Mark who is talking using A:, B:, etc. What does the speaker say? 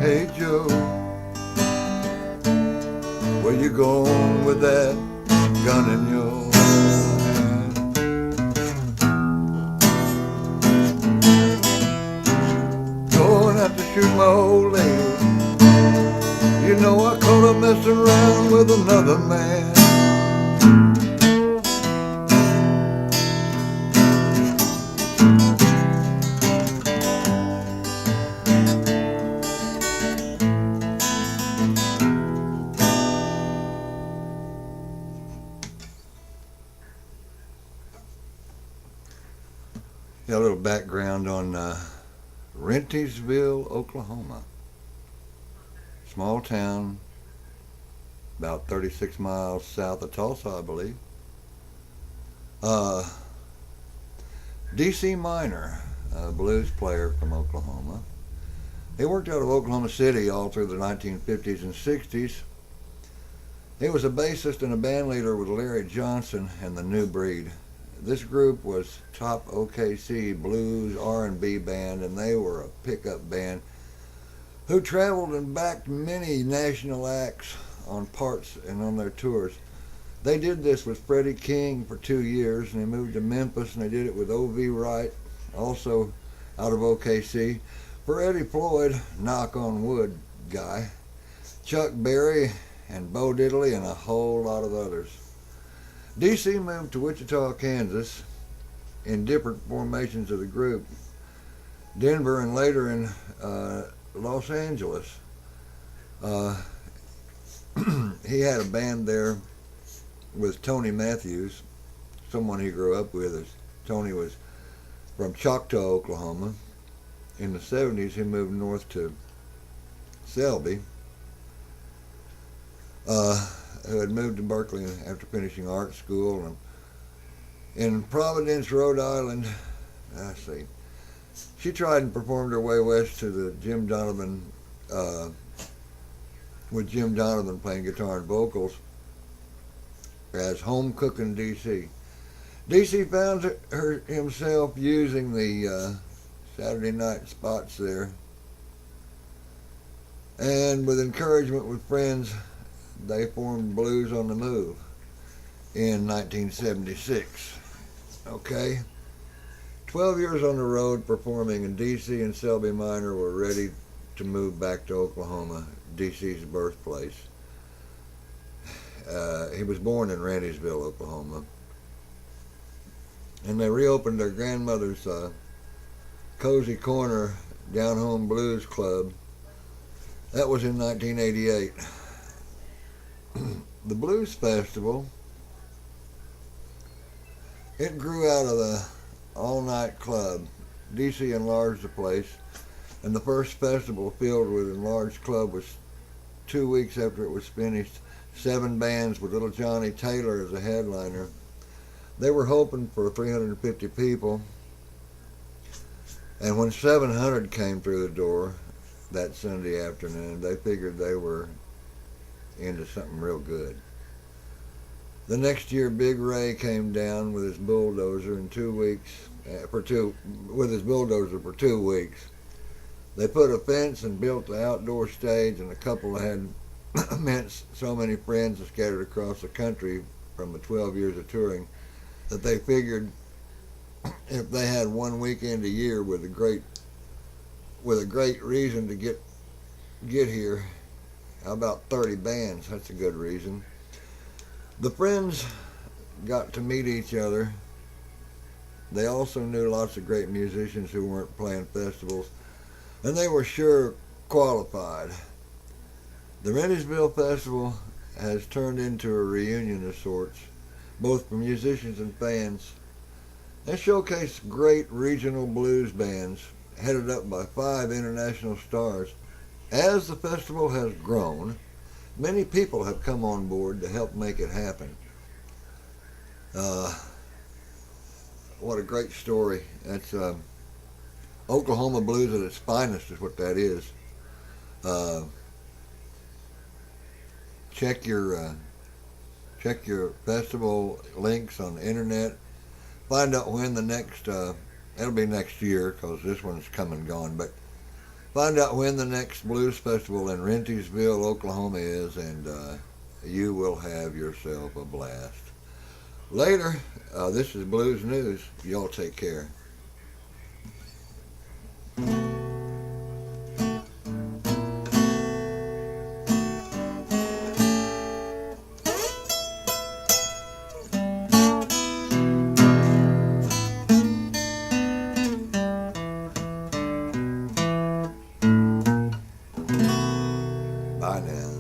A: Hey Joe, where you going with that gun in your hand? Going out to shoot my old lady. You know I caught her messing around with another man. Got a little background on Rentiesville, Oklahoma. Small town, about 36 miles south of Tulsa, I believe. D.C. Minor, a blues player from Oklahoma. He worked out of Oklahoma City all through the 1950s and 60s. He was a bassist and a band leader with Larry Johnson and the New Breed. This group was top OKC blues R&B band, and they were a pickup band who traveled and backed many national acts on parts and on their tours. They did this with Freddie King for 2 years, and they moved to Memphis, and they did it with O.V. Wright, also out of OKC. For Eddie Floyd, knock on wood guy, Chuck Berry, and Bo Diddley, and a whole lot of others. D.C. moved to Wichita, Kansas, in different formations of the group. Denver, and later in Los Angeles. He had a band there with Tony Matthews, someone he grew up with. Tony was from Choctaw, Oklahoma. In the 70s, he moved north to Selby, who had moved to Berkeley after finishing art school. And in Providence, Rhode Island, she tried and performed her way west to the Jim Donovan, with Jim Donovan playing guitar and vocals as home cooking D.C. D.C. found himself using the Saturday night spots there, and with encouragement with friends, they formed Blues on the Move in 1976. Okay? 12 years on the road performing, and D.C. and Selby Minor were ready to move back to Oklahoma, D.C.'s birthplace. He was born in Rentiesville, Oklahoma. And they reopened their grandmother's Cozy Corner Down Home Blues Club. That was in 1988. The Blues Festival, it grew out of the all-night club. D.C. enlarged the place, and the first festival filled with enlarged club was 2 weeks after it was finished. 7 bands with Little Johnny Taylor as a headliner. They were hoping for 350 people, and when 700 came through the door that Sunday afternoon, they figured they were into something real good. The next year, Big Ray came down with his bulldozer in 2 weeks. With his bulldozer for 2 weeks. They put a fence and built the outdoor stage, and the couple had met so many friends scattered across the country from the 12 years of touring that they figured if they had 1 weekend a year with a great reason to get here, how about 30 bands? That's a good reason. The friends got to meet each other. They also knew lots of great musicians who weren't playing festivals, and they were sure qualified. The Rentiesville Festival has turned into a reunion of sorts, both for musicians and fans. They showcased great regional blues bands, headed up by 5 international stars. As the festival has grown, many people have come on board to help make it happen. What a great story. That's Oklahoma blues at its finest is what that is. Check your festival links on the internet. Find out when the next, it'll be next year because this one's come and gone, but Find out when the next blues festival in Rentiesville, Oklahoma is, and you will have yourself a blast. Later, this is Blues News. Y'all take care. Bye now.